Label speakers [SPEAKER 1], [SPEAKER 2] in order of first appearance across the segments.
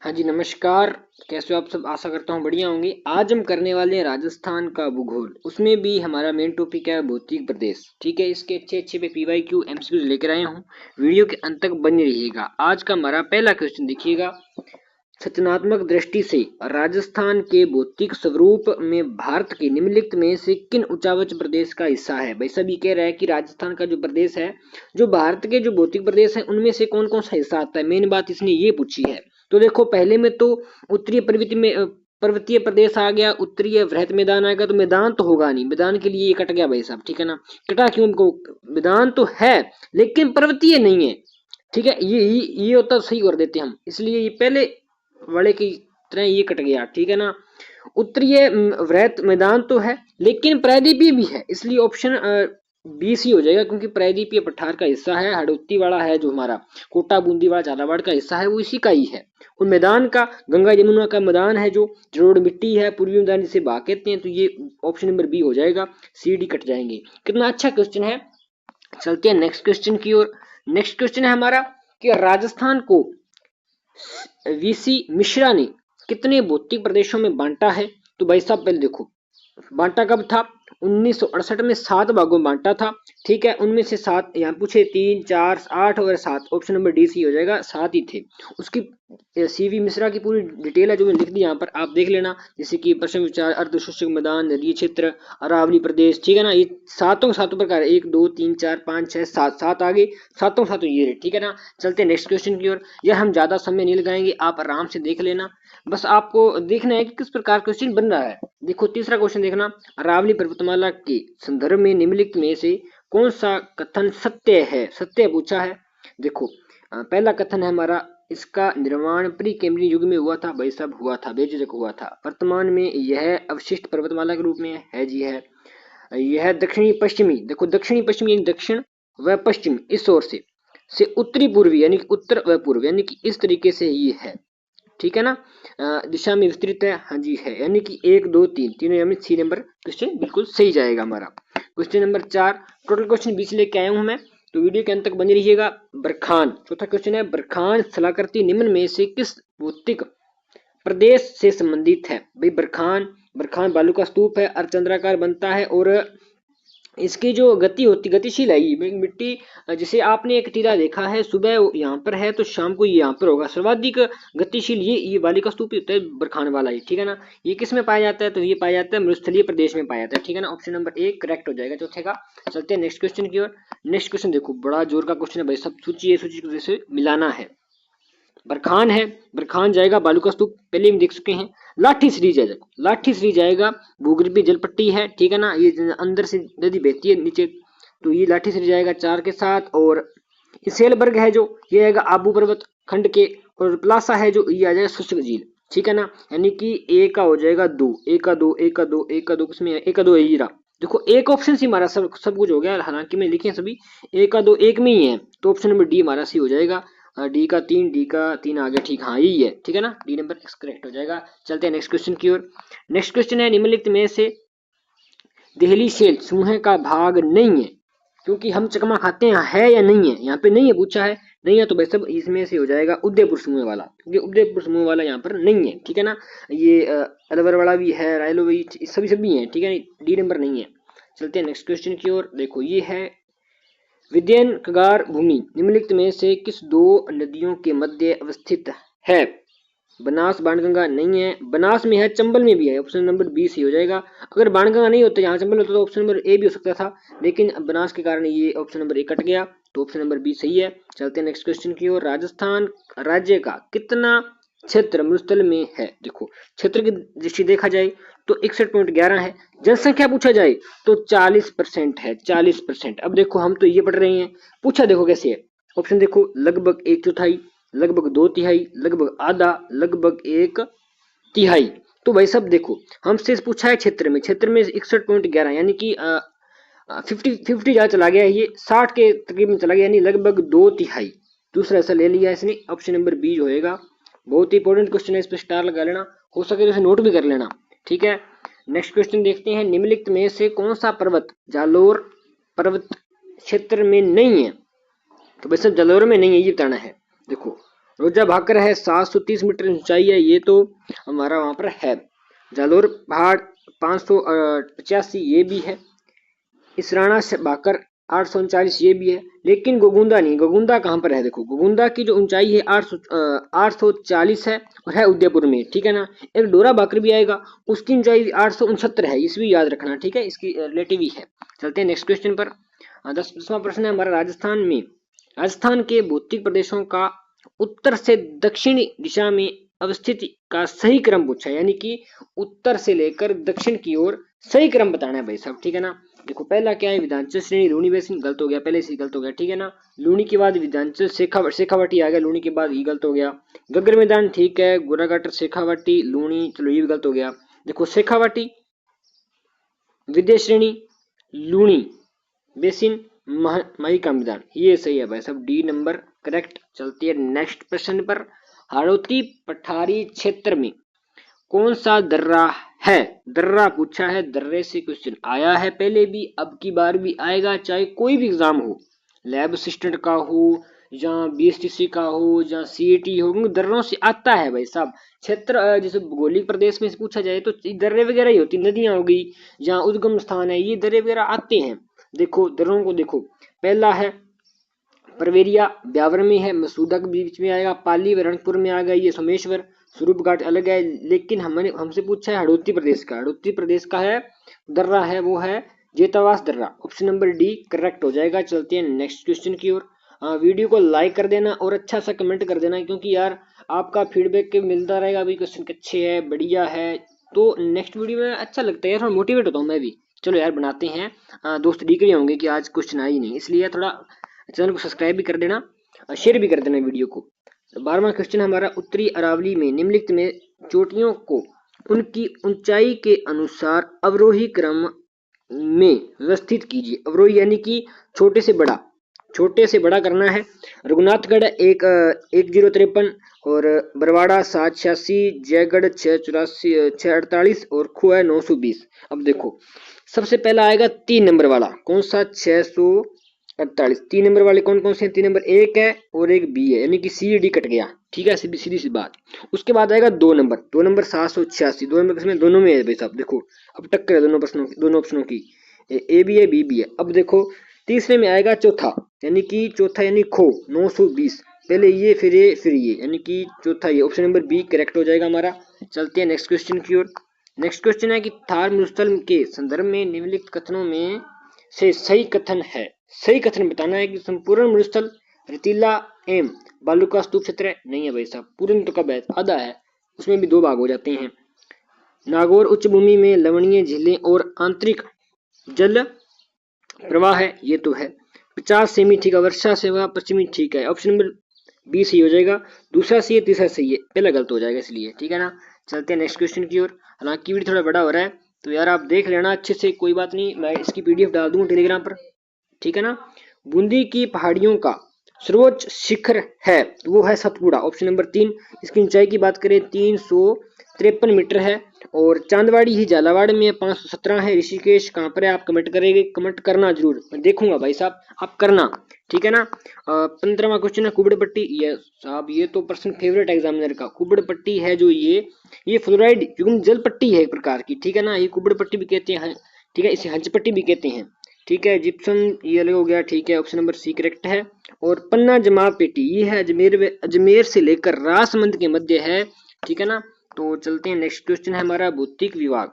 [SPEAKER 1] हाँ जी, नमस्कार। कैसे हो आप सब? आशा करता हूँ बढ़िया होंगे। आज हम करने वाले हैं राजस्थान का भूगोल। उसमें भी हमारा मेन टॉपिक है भौतिक प्रदेश। ठीक है, इसके अच्छे अच्छे पे PYQ MCQ लेकर आया हूँ। वीडियो के अंत तक बने रहिएगा। आज का हमारा पहला क्वेश्चन देखिएगा। सूचनात्मक दृष्टि से राजस्थान के भौतिक स्वरूप में भारत के निम्नलिखित में से किन उच्चावच प्रदेश का हिस्सा है? भाई सभी कह रहा है कि राजस्थान का जो प्रदेश है, जो भारत के जो भौतिक प्रदेश है, उनमें से कौन कौन सा हिस्सा आता है। मेन बात इसने ये पूछी है। तो देखो, पहले में तो उत्तरीय पर्वतीय प्रदेश आ गया, उत्तरीय वृहत मैदान आएगा। तो मैदान तो होगा नहीं, मैदान के लिए ये कट गया भाई साहब। ठीक है ना, कटा क्यों? उनको मैदान तो है लेकिन पर्वतीय नहीं है। ठीक है, ये होता सही कर देते हम, इसलिए ये पहले वाले की तरह ये कट गया। ठीक है ना, उत्तरीय वृहत मैदान तो है लेकिन प्रायद्वीपीय भी है, इसलिए ऑप्शन बी सी हो जाएगा, क्योंकि प्रायद्वीपीय पठार का हिस्सा है। हड़ौती वाला है जो हमारा कोटा बूंदी वाला झालावाड़ का हिस्सा है, वो इसी का ही है। और मैदान का गंगा यमुना का मैदान है, जो जलोढ़ मिट्टी है, पूर्वी मैदान जिसे बा कहते हैं। तो ये ऑप्शन नंबर बी हो जाएगा, सी डी कट जाएंगे। कितना अच्छा क्वेश्चन है। चलते हैं नेक्स्ट क्वेश्चन की ओर। नेक्स्ट क्वेश्चन है हमारा कि राजस्थान को वीसी मिश्रा ने कितने भौतिक प्रदेशों में बांटा है? तो भाई साहब पहले देखो, बांटा कब था? 1968 में 7 भागों में बांटा था। ठीक है, उनमें से 7 यहाँ पूछे, 3, 4, 8 और 7। ऑप्शन नंबर डी सी हो जाएगा, 7 ही थे। उसकी सीवी मिश्रा की पूरी डिटेल है जो मैंने लिख दी यहाँ पर, आप देख लेना। जैसे कि पश्चिम विचार, अर्धशुष्क मैदान, नदीय क्षेत्र, अरावली प्रदेश। ठीक है ना, ये सातों प्रकार, 1 2 3 4 5 6 7 7 आगे, सातों ये रहे। ठीक है ना, चलते हैं नेक्स्ट क्वेश्चन की ओर। यह हम ज्यादा समय नहीं लगाएंगे, आप आराम से देख लेना। बस आपको देखना है कि किस प्रकार क्वेश्चन बन रहा है। देखो, तीसरा क्वेश्चन देखना। अरावली पर्वतमाला के संदर्भ में निम्नलिखित में से कौन सा कथन सत्य है? सत्य पूछा है। देखो, पहला कथन है हमारा, इसका निर्माण प्री कैम्ब्रियन युग में हुआ था। भाई साहब हुआ था, बेझिझक हुआ था। वर्तमान में यह अवशिष्ट पर्वतमाला के रूप में है जी है। यह दक्षिणी पश्चिमी, देखो दक्षिणी पश्चिमी यानी दक्षिण व पश्चिम, इस ओर से उत्तरी पूर्वी यानी कि उत्तर व पूर्व, यानी कि इस तरीके से ये है। ठीक है ना, दिशा में विस्तृत है। हाँ जी है, यानी कि 1 2 3 तीनों यानी सी नंबर क्वेश्चन बिल्कुल सही जाएगा हमारा। क्वेश्चन नंबर 4, टोटल क्वेश्चन 20 लेके आया हूं मैं, तो वीडियो के अंत तक बने रहिएगा। बरखान, चौथा क्वेश्चन है, बरखान स्थलाकृति निम्न में से किस भौतिक प्रदेश से संबंधित है? भाई बरखान, बरखान बालू का स्तूप है, अर्धचंद्राकार बनता है और इसकी जो गति होती, गतिशील है ये मिट्टी। जैसे आपने एक टीला देखा है, सुबह यहाँ पर है तो शाम को ये यहाँ पर होगा। सर्वाधिक गतिशील ये बालिका स्तूप होता है, बरखान वाला ही। ठीक है ना, ये किस में पाया जाता है? तो ये पाया जाता है मरुस्थलीय प्रदेश में पाया जाता है। ठीक है ना, ऑप्शन नंबर 1 करेक्ट हो जाएगा चौथे का। चलते हैं नेक्स्ट क्वेश्चन की ओर। नेक्स्ट क्वेश्चन देखो, बड़ा जोर का क्वेश्चन है भाई, सब सूची है, सूची को जैसे मिलाना है। बरखान है, बरखान जाएगा, बालू का स्तूप पहले हम देख चुके हैं। लाठी श्री जाएगा, लाठी श्री जाएगा, भूगर्भीय जल पट्टी है। ठीक है ना, ये अंदर से नदी बहती है नीचे, तो ये लाठी श्री जाएगा 4 के साथ। और इसेलबर्ग है जो, ये आएगा आबू पर्वत खंड के। और प्लासा है जो, ये आ जाएगा शुष्क झील। ठीक है ना, यानी कि ए का हो जाएगा 2, ए का 2, ए का 2, ए का 2, किसमें? ए का 2 है हीरा। देखो एक ऑप्शन से हमारा सब कुछ हो गया, हालांकि मैं लिखे सभी ए का 2 एक में ही है। तो ऑप्शन नंबर डी हमारा सी हो जाएगा। डी का 3, डी का 3 आ गया। ठीक, हाँ यही है। ठीक है ना, डी नंबर करेक्ट हो जाएगा। चलते हैं नेक्स्ट क्वेश्चन की ओर। नेक्स्ट क्वेश्चन है, निम्नलिखित में से देहली शेल समूह का भाग नहीं है, क्योंकि हम चकमा खाते हैं, है या नहीं है? यहाँ पे नहीं है पूछा है, नहीं है तो भाई सब इसमें से हो जाएगा उदयपुर समूह वाला, क्योंकि उदयपुर समूह वाला यहाँ पर नहीं है। ठीक है ना, ये अलवर वाला भी है, रायलो भी, सभी है। ठीक है, डी नंबर नहीं है। चलते हैं नेक्स्ट क्वेश्चन की ओर। देखो, ये है विद्यनगार भूमि निम्नलिखित में से किस 2 नदियों के मध्य अवस्थित है? बनास बाणगंगा नहीं है, बनास में है, चंबल में भी है। ऑप्शन नंबर बी सी हो जाएगा। अगर बाणगंगा नहीं होता, यहाँ चंबल होता तो ऑप्शन नंबर ए भी हो सकता था, लेकिन बनास के कारण ये ऑप्शन नंबर ए कट गया, तो ऑप्शन नंबर बी सही है। चलते हैं नेक्स्ट क्वेश्चन की ओर। राजस्थान राज्य का कितना क्षेत्र मरुस्थल में है? देखो, क्षेत्र की दृष्टि देखा जाए तो 61.11 है। जनसंख्या पूछा जाए तो 40% है, 40%। अब देखो, हम तो ये पढ़ रहे हैं, पूछा देखो कैसे है। ऑप्शन देखो, लगभग 1/4, लगभग 2/3, लगभग आधा, लगभग 1/3। तो भाई सब देखो, हमसे पूछा है क्षेत्र में, क्षेत्र में 61.11 यानी कि 50 ज्यादा चला गया है, ये 60 के तकरीबन चला गया, यानी लगभग 2/3। दूसरा ऐसा ले लिया इसने, ऑप्शन नंबर बी होएगा। बहुत ही इंपॉर्टेंट क्वेश्चन है, इस पर स्टार लगा लेना, हो सके तो इसे नोट भी कर लेना। ठीक है, नेक्स्ट क्वेश्चन देखते हैं। निम्नलिखित में से कौन सा पर्वत जालोर पर्वत क्षेत्र में नहीं है? तो भाई सब जालोर में नहीं है, ये बताना है। देखो, रोजा भाकर है 730 मीटर ऊंचाई है, ये तो हमारा वहां पर है। जालोर पहाड़ 585 ये भी है। इसराना भाकर 839 ये भी है। लेकिन गोगुंदा नहीं, गोगुंदा कहाँ पर है? देखो गोगुंदा की जो ऊंचाई है 840 है और है उदयपुर में, ठीक है ना। एक डोरा भाकर भी आएगा, उसकी ऊंचाई 869 है, इस भी याद रखना, ठीक है, इसकी रिलेटिव ही है। चलते हैं नेक्स्ट क्वेश्चन पर। 10वां प्रश्न है हमारा, राजस्थान में राजस्थान के भौतिक प्रदेशों का उत्तर से दक्षिणी दिशा में अवस्थित का सही क्रम पूछा है, यानी कि उत्तर से लेकर दक्षिण की ओर सही क्रम बताना है भाई साहब, ठीक है ना। देखो पहला क्या है, विधानचल श्रेणी लूणी बेसिन, गलत हो गया, पहले से गलत हो गया, ठीक है ना। लूणी के बाद विधानचल शेखावाटी आ गया, लूणी के बाद ये गलत हो गया। गग्गर मैदान ठीक है, गोराघाट शेखावाटी लूणी, चलो ये भी गलत हो गया। देखो शेखावाटी विद्या श्रेणी लूणी बेसिन माही का मैदान, ये सही है भाई साहब, डी नंबर करेक्ट। चलती है नेक्स्ट प्रश्न पर। हाड़ौती पठारी क्षेत्र में कौन सा दर्रा है? दर्रा पूछा है, दर्रे से क्वेश्चन आया है पहले भी, अब की बार भी आएगा, चाहे कोई भी एग्जाम हो, लैब असिस्टेंट का हो या बीएसटीसी का हो या सीईटी हो, क्योंकि दर्रों से आता है भाई साहब। क्षेत्र जैसे भौगोलिक प्रदेश में से पूछा जाए तो दर्रे वगैरह ही होती, नदियां हो गई जहाँ उद्गम स्थान है, ये दर्रे वगैरह आते हैं। देखो दर्रों को देखो, पहला है परवेरिया, ब्यावर में है, मसूदा के बीच में आएगा, पाली रणपुर में आ गया, ये सोमेश्वर, स्वरूप घाट अलग है। लेकिन हमसे पूछा है हड़ौती प्रदेश का, हड़ौती प्रदेश का है दर्रा है वो है जेतावास दर्रा, ऑप्शन नंबर डी करेक्ट हो जाएगा। चलते हैं नेक्स्ट क्वेश्चन की ओर। वीडियो को लाइक कर देना और अच्छा सा कमेंट कर देना, क्योंकि यार आपका फीडबैक मिलता रहेगा, अभी क्वेश्चन अच्छे है बढ़िया है तो नेक्स्ट वीडियो में अच्छा लगता है यार, थोड़ा मोटिवेट होता हूँ मैं भी। चलो यार बनाते हैं। दोस्त दिख रहे होंगे कि आज क्वेश्चन आई नहीं, इसलिए थोड़ा चैनल को सब्सक्राइब भी कर देना, शेयर भी कर देना वीडियो को। 12वां क्वेश्चन हमारा, उत्तरी अरावली में निम्नलिखित में चोटियों को उनकी ऊंचाई के अनुसार अवरोही क्रम में व्यवस्थित कीजिए। अवरोही यानी कि छोटे से बड़ा, छोटे से बड़ा करना है। रघुनाथगढ़ 1053 और बरवाड़ा 786, जयगढ़ 648 और खोया 920। अब देखो सबसे पहला आएगा 3 नंबर वाला, कौन सा? 648। 3 नंबर वाले कौन कौन से हैं? 3 नंबर एक है और एक बी है, यानी कि सी डी कट गया, ठीक है, सीधी सी बात। उसके बाद आएगा 2 नंबर, 2 नंबर 786, 2 नंबर किसमें? दोनों में है भाई साहब। देखो अब टक्कर है दोनों प्रश्नों की, दोनों ऑप्शनों की, ए भी है बी भी है। अब देखो तीसरे में आएगा चौथा, यानी कि चौथा यानी खो 920, पहले ये फिर ये फिर ये, यानी कि चौथा ये, ऑप्शन नंबर बी करेक्ट हो जाएगा हमारा। चलते हैं नेक्स्ट क्वेश्चन की ओर। नेक्स्ट क्वेश्चन है कि थार मरुस्थल के संदर्भ में निम्नलिखित कथनों में से सही कथन है। सही कथन बताना है कि संपूर्ण मरुस्थल रेतीला एवं बालू का स्तूप क्षेत्र है, नहीं है भाई साहब। पूर्ण तो कब है? आधा है, उसमें भी 2 भाग हो जाते हैं। नागौर उच्च भूमि में लवणीय झीलें और आंतरिक जल प्रवाह है, ये तो है। 50 सेमी ठीक है, वर्षा सेवा पश्चिमी ठीक है, ऑप्शन नंबर बी सही हो जाएगा। दूसरा सही है, तीसरा सही है, पहला गलत हो जाएगा, इसलिए ठीक है ना। चलते हैं नेक्स्ट क्वेश्चन की ओर। हालांकि वीडियो थोड़ा बड़ा हो रहा है तो यार आप देख लेना अच्छे से, कोई बात नहीं, मैं इसकी पीडीएफ डाल दूंगा टेलीग्राम पर, ठीक है ना। बूंदी की पहाड़ियों का सर्वोच्च शिखर है, वो है सतपुड़ा, ऑप्शन नंबर 3। इसकी ऊंचाई की बात करें 353 मीटर है। और चांदवाड़ी ही झालावाड़ में 517 है। ऋषिकेश कहाँ पर है? आप कमेंट करेंगे, कमेंट करना जरूर, मैं देखूंगा भाई साहब, आप करना, ठीक है ना। 15वां क्वेश्चन है कुबड़पट्टी, ये साहब ये तो पर्सन फेवरेट एग्जामिनर का, कुबड़पट्टी है जो ये फ्लोराइड युग्म जल पट्टी है एक प्रकार की, ठीक है ना, ये कुबड़पट्टी भी कहते हैं, ठीक है, इसे हंचपट्टी भी कहते हैं, ठीक है। जिप्सम ये अलग हो गया, ठीक है, ऑप्शन नंबर सी करेक्ट है। और पन्ना जमाव पेटी ये है अजमेर से लेकर राजसमंद के मध्य है, ठीक है ना। तो चलते हैं नेक्स्ट क्वेश्चन है हमारा, भौतिक विभाग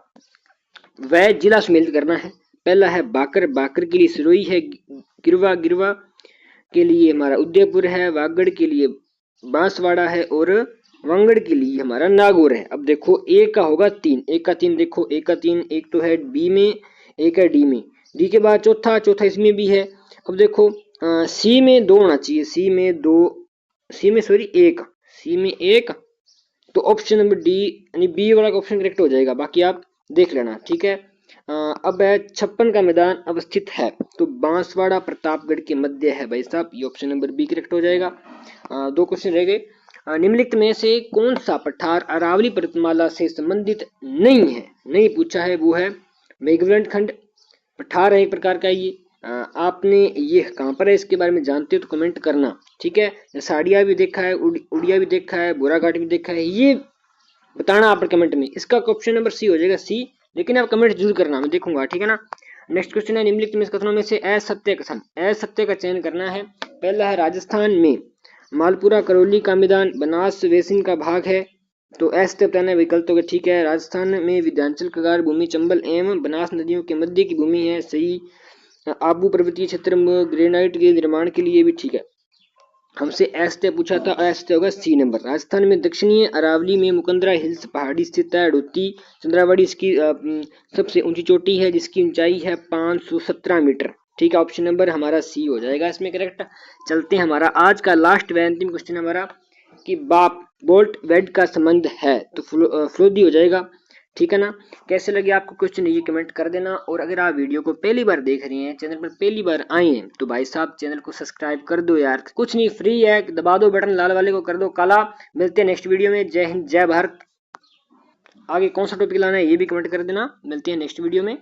[SPEAKER 1] वह जिला सम्मिलित करना है। पहला है बाकर, बाकर के लिए सिरोही है। गिरवा, गिरवा के लिए हमारा उदयपुर है। वागड़ के लिए बांसवाड़ा है और वांगड़ के लिए हमारा नागौर है। अब देखो ए का होगा 3, एक का 3, देखो एक का 3, एक तो है बी में, एक है डी में, डी के बाद चौथा, चौथा इसमें भी है। अब देखो सी में 2 होना चाहिए, सी में 2, सी में सॉरी 1, सी में 1, तो ऑप्शन नंबर डी यानी बी वाला ऑप्शन करेक्ट हो जाएगा, बाकी आप देख लेना, ठीक है। अब है 56 का मैदान अवस्थित है, तो बांसवाड़ा प्रतापगढ़ के मध्य है भाई साहब, ये ऑप्शन नंबर बी करेक्ट हो जाएगा। 2 क्वेश्चन रह गए। निम्नलिखित में से कौन सा पठार अरावली पर्वतमाला से संबंधित नहीं है? नहीं पूछा है, वो है मेघवलंट खंड पठार है एक प्रकार का ये, आपने ये कहाँ पर है, इसके बारे में जानते हो तो कमेंट करना, ठीक है। साड़िया भी देखा है, उड़िया भी देखा है, बोराघाट भी देखा है, ये बताना आप कमेंट में। इसका ऑप्शन नंबर सी हो जाएगा, सी, लेकिन आप कमेंट जरूर करना, मैं देखूंगा, ठीक है ना। नेक्स्ट क्वेश्चन है, निम्नलिखित में कथनों में से असत्य कथन, असत्य का चयन करना है। पहला है राजस्थान में मालपुरा करौली का मैदान बनास बेसिन का भाग है, तो असत्य बताना है, विकल्प तो ठीक है। राजस्थान में विंध्याचल कगार भूमि चंबल एवं बनास नदियों के मध्य की भूमि है, सही। आबू पर्वतीय क्षेत्र में ग्रेनाइट के निर्माण के लिए भी ठीक है। हमसे असत्य पूछा था, असत्य होगा सी नंबर। राजस्थान में दक्षिणी अरावली में मुकंदरा हिल्स पहाड़ी स्थित है। अड़ोती चंद्रावड़ी इसकी सबसे ऊंची चोटी है, जिसकी ऊंचाई है 517 मीटर, ठीक है। ऑप्शन नंबर हमारा सी हो जाएगा इसमें करेक्ट। चलते हैं, हमारा आज का लास्ट व अंतिम क्वेश्चन हमारा कि बाप बोल्ट वेड का संबंध है, तो फ्लोदी हो जाएगा, ठीक है ना। कैसे लगे आपको क्वेश्चन, ये कमेंट कर देना। और अगर आप वीडियो को पहली बार देख रहे हैं, चैनल पर पहली बार आए हैं, तो भाई साहब चैनल को सब्सक्राइब कर दो यार, कुछ नहीं, फ्री है, दबा दो बटन लाल वाले को, कर दो काला। मिलते हैं नेक्स्ट वीडियो में। जय हिंद, जय भारत। आगे कौन सा टॉपिक लाना है ये भी कमेंट कर देना। मिलते हैं नेक्स्ट वीडियो में।